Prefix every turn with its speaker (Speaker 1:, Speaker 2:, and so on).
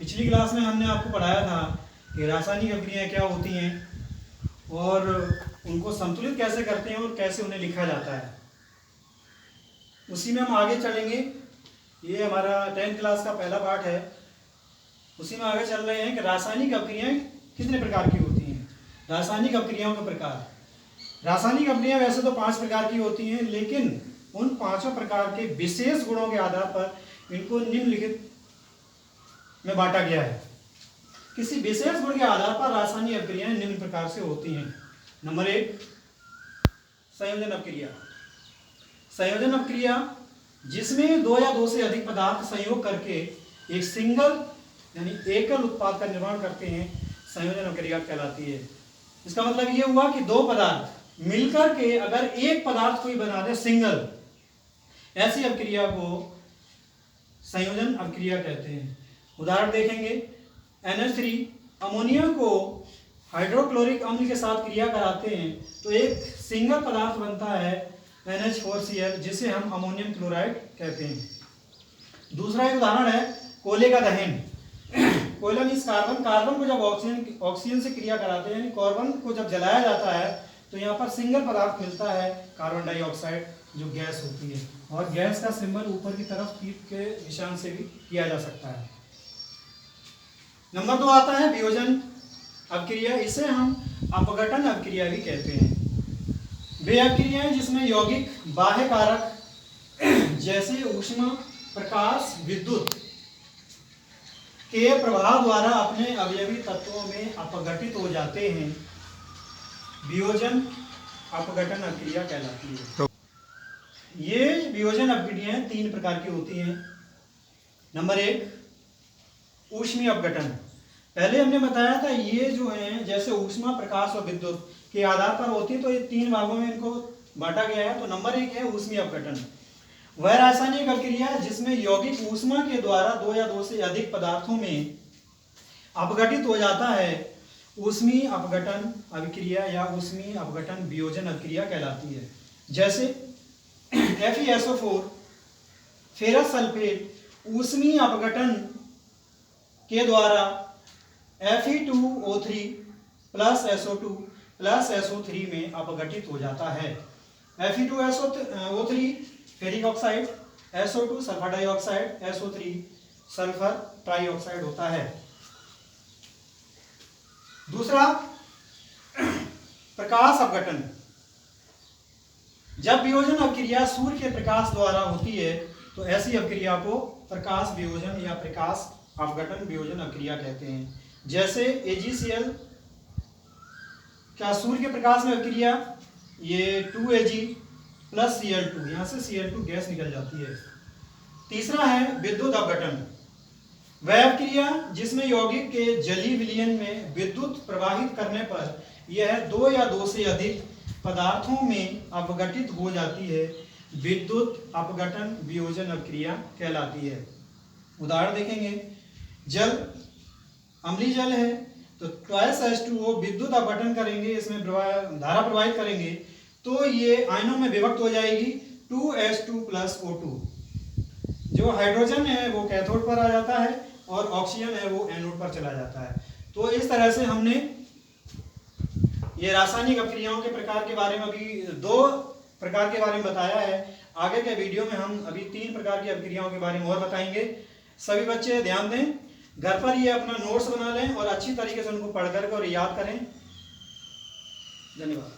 Speaker 1: पिछली क्लास में हमने आपको पढ़ाया था कि रासायनिक अभिक्रियाएं क्या होती हैं और उनको संतुलित कैसे करते हैं और कैसे उन्हें लिखा जाता है। उसी में हम आगे चलेंगे। ये हमारा 10th क्लास का पहला पार्ट है। उसी में आगे चल रहे हैं कि रासायनिक अभिक्रियाएं कितने प्रकार की होती हैं। रासायनिक अभिक्रियाओं के प्रकार। रासायनिक अभिक्रियाएं वैसे तो 5 प्रकार की होती हैं, लेकिन उन 5 प्रकार के विशेष गुणों के आधार पर इनको निम्नलिखित में बांटा गया है। किसी विशेष गुण के आधार पर रासायनिक अभिक्रियाएं निम्न प्रकार से होती हैं। नंबर 1, संयोजन अभिक्रिया। संयोजन अभिक्रिया जिसमें 2 या 2 से अधिक पदार्थ संयोग करके एक सिंगल यानी एकल उत्पाद का निर्माण करते हैं, संयोजन अभिक्रिया कहलाती है। इसका मतलब ये हुआ कि 2 पदार्थ मिलकर के अगर एक पदार्थ कोई बना दे सिंगल, ऐसी अभिक्रिया को संयोजन अभिक्रिया कहते हैं। उदाहरण देखेंगे, NH3 अमोनिया को हाइड्रोक्लोरिक अम्ल के साथ क्रिया कराते हैं तो एक सिंगल पदार्थ बनता है NH4Cl, जिसे हम अमोनियम क्लोराइड कहते हैं। दूसरा एक उदाहरण है कोयले का दहन। कोयला मीन्स कार्बन। कार्बन को जब ऑक्सीजन से क्रिया कराते हैं, यानी कार्बन को जब जलाया जाता है तो यहाँ पर सिंगल पदार्थ मिलता है कार्बन डाइऑक्साइड, जो गैस होती है। और गैस का सिंबल ऊपर की तरफ तीर के निशान से भी किया जा सकता है। नंबर 2 आता है वियोजन अभिक्रिया। इसे हम अपघटन अभिक्रिया भी कहते हैं। वे अभिक्रियाएं जिसमें यौगिक बाह्य कारक जैसे ऊष्मा, प्रकाश, विद्युत के प्रभाव द्वारा अपने अवयवी तत्वों में अपघटित हो जाते हैं, वियोजन अपघटन अभिक्रिया कहलाती है। ये वियोजन अभिक्रियाएं 3 प्रकार की होती हैं। नंबर 1, ऊष्मीय अपघटन। पहले हमने बताया था ये जो है जैसे ऊष्मा, प्रकाश और विद्युत के आधार पर होती है, तो ये 3 भागों में इनको बांटा गया है। तो नंबर 1 है ऊष्मीय अपघटन। वह रासायनिक अभिक्रिया जिसमें यौगिक ऊष्मा के द्वारा 2 या 2 से अधिक पदार्थों में अपघटित हो जाता है, ऊष्मीय अपघटन अभिक्रिया या ऊष्मीय अपघटन वियोजन अभिक्रिया कहलाती है। जैसे FeSO4 फेरस सल्फेट ऊष्मीय अपघटन के द्वारा Fe2O3 plus SO2 plus SO3 में अपघटित हो जाता है। Fe2SO3 ferric oxide, SO2 sulphur dioxide, SO3 sulphur trioxide होता है। दूसरा, प्रकाश अपघटन। जब वियोजन अभिक्रिया सूर्य के प्रकाश द्वारा होती है तो ऐसी अभिक्रिया को प्रकाश वियोजन या प्रकाश अपघटन वियोजन अभिक्रिया कहते हैं। जैसे AgCl क्या सूर्य के प्रकाश में अभिक्रिया, ये 2Ag प्लस Cl2, यहां से Cl2 गैस निकल जाती है। तीसरा है विद्युत अपघटन। वह अभिक्रिया जिसमें यौगिक के जलीय विलयन में विद्युत प्रवाहित करने पर यह 2 या 2 से अधिक पदार्थों में अपघटित हो जाती है, विद्युत अपघटन वियोजन अभिक्रिया कहलाती है। उदाहरण देखेंगे, जल अम्लीय जल है तो 2H2O विद्युत अपघटन करेंगे, इसमें धारा प्रवाहित करेंगे तो ये आयनों में विभक्त हो जाएगी 2H2 प्लस O2। जो हाइड्रोजन है वो कैथोड पर आ जाता है और ऑक्सीजन है वो एनोड पर चला जाता है। तो इस तरह से हमने ये रासायनिक अभिक्रियाओं के प्रकार के बारे में अभी 2 प्रकार के बारे में बताया है। आगे के वीडियो में हम अभी 3 प्रकार की अभिक्रियाओं के बारे में और बताएंगे। सभी बच्चे ध्यान दें, घर पर ये अपना नोट्स बना लें और अच्छी तरीके से उनको पढ़ कर और याद करें। धन्यवाद।